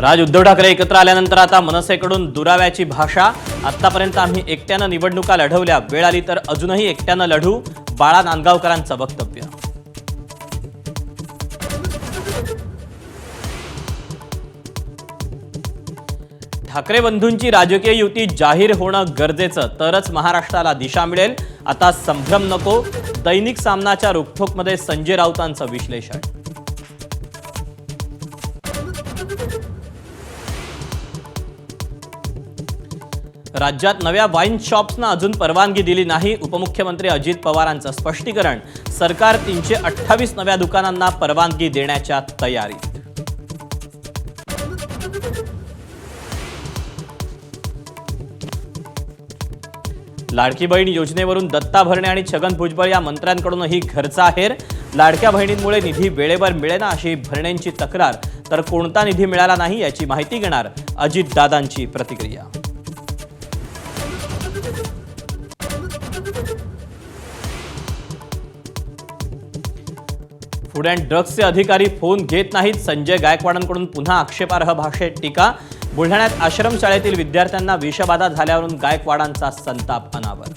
राज उद्धव ठाकरे एकत्र आल्यानंतर आता मनसेकडून दुराव्याची भाषा। आतापर्यंत आम्ही एकट्यानं निवडणुका लढवल्या, वेळ आली तर अजूनही एकट्यानं लढू, बाळा नांदगावकरांचं वक्तव्य। ठाकरे बंधूंची राजकीय युती जाहीर होणं गरजेचं, तरच महाराष्ट्राला दिशा मिळेल। आता संभ्रम नको, दैनिक सामनाच्या रोखोकमध्ये संजय राऊतांचं विश्लेषण। राज्यात नव्या वाईन शॉप्सना अजून परवानगी दिली नाही, उपमुख्यमंत्री अजित पवारांचं स्पष्टीकरण। सरकार 328 नव्या दुकानांना परवानगी देण्याच्या तयारीत। लाडकी बहीण योजनेवरून दत्ता भरणे आणि छगन भुजबळ या मंत्र्यांकडूनही घरचा आहेर। लाडक्या बहिणींमुळे निधी वेळेवर मिळेना अशी भरणेंची तक्रार, तर कोणता निधी मिळाला नाही याची माहिती घेणार अजितदादांची प्रतिक्रिया। फूड अँड ड्रग्सचे अधिकारी फोन घेत नाहीत, संजय गायकवाडांकडून पुन्हा आक्षेपार्ह भाषेत टीका। बुलढाण्यात आश्रमशाळेतील विद्यार्थ्यांना विषबाधा झाल्यावरून गायकवाडांचा संताप अनावर।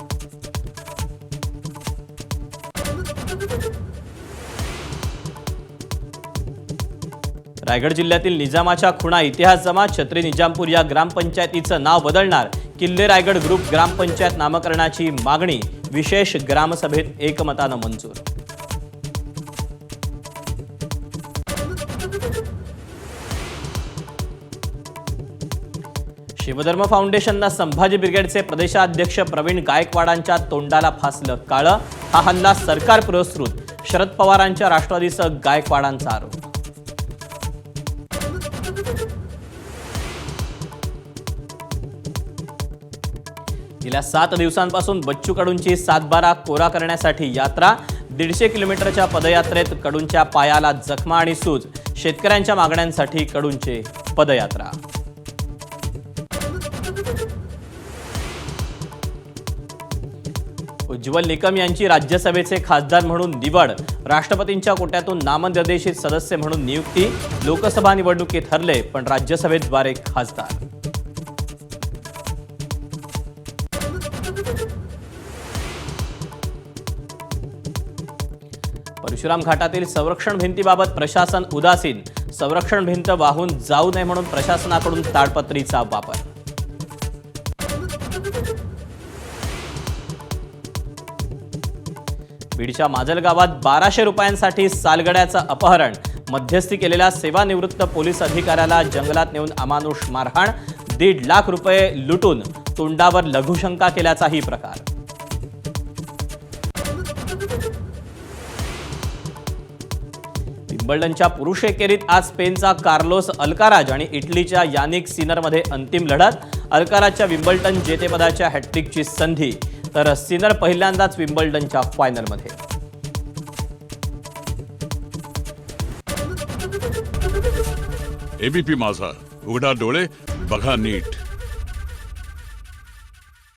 रायगड जिल्ह्यातील निजामाच्या खुणा इतिहास जमा, छत्री निजामपूर या ग्रामपंचायतीचं नाव बदलणार, किल्ले रायगड ग्रुप ग्रामपंचायत नामकरणाची मागणी विशेष ग्रामसभेत एकमतानं मंजूर। शिवधर्म फाउंडेशनला संभाजी ब्रिगेडचे प्रदेशाध्यक्ष प्रवीण गायकवाडांच्या तोंडाला फासलं काळं, हा हल्ला सरकार पुरस्कृत, शरद पवारांच्या राष्ट्रवादीसह गायकवाडांचा आरोप। गेल्या 7 दिवसांपासून बच्चू कडूंची 7/12 कोरा करण्यासाठी यात्रा, 150 किलोमीटरच्या पदयात्रेत कडूंच्या पायाला जखमा आणि सूज, शेतकऱ्यांच्या मागण्यांसाठी कडूंचे पदयात्रा। उज्ज्वल निकम यांची राज्यसभेचे खासदार म्हणून निवड, राष्ट्रपतींच्या कोट्यातून नामनिर्देशित सदस्य म्हणून नियुक्ती, लोकसभा निवडणुकीत हरले पण राज्यसभेद्वारे खासदार। परशुराम घाटातील संरक्षण भिंतीबाबत प्रशासन उदासीन, संरक्षण भिंत वाहून जाऊ नये म्हणून प्रशासनाकडून ताडपत्रीचा वापर। बीडच्या माजलगावात 1200 रुपयांसाठी सालगड्याचं अपहरण, मध्यस्थी केलेल्या सेवानिवृत्त पोलीस अधिकाऱ्याला जंगलात नेऊन अमानुष मारहाण, 1.5 लाख रुपये लुटून तोंडावर लघुशंका केल्याचाही प्रकार। विम्बल्डनच्या पुरुष एकेरीत आज स्पेनचा कार्लोस अल्काराज आणि इटलीच्या यानिक सिनरमध्ये अंतिम लढत, अल्काराजच्या विम्बल्डन जेतेपदाच्या हॅट्रिकची संधी, तर सिनर पहिल्यांदाच विम्बल्डनच्या फायनलमध्ये। एबीपी माझा, उघडा डोळे बघा नीट।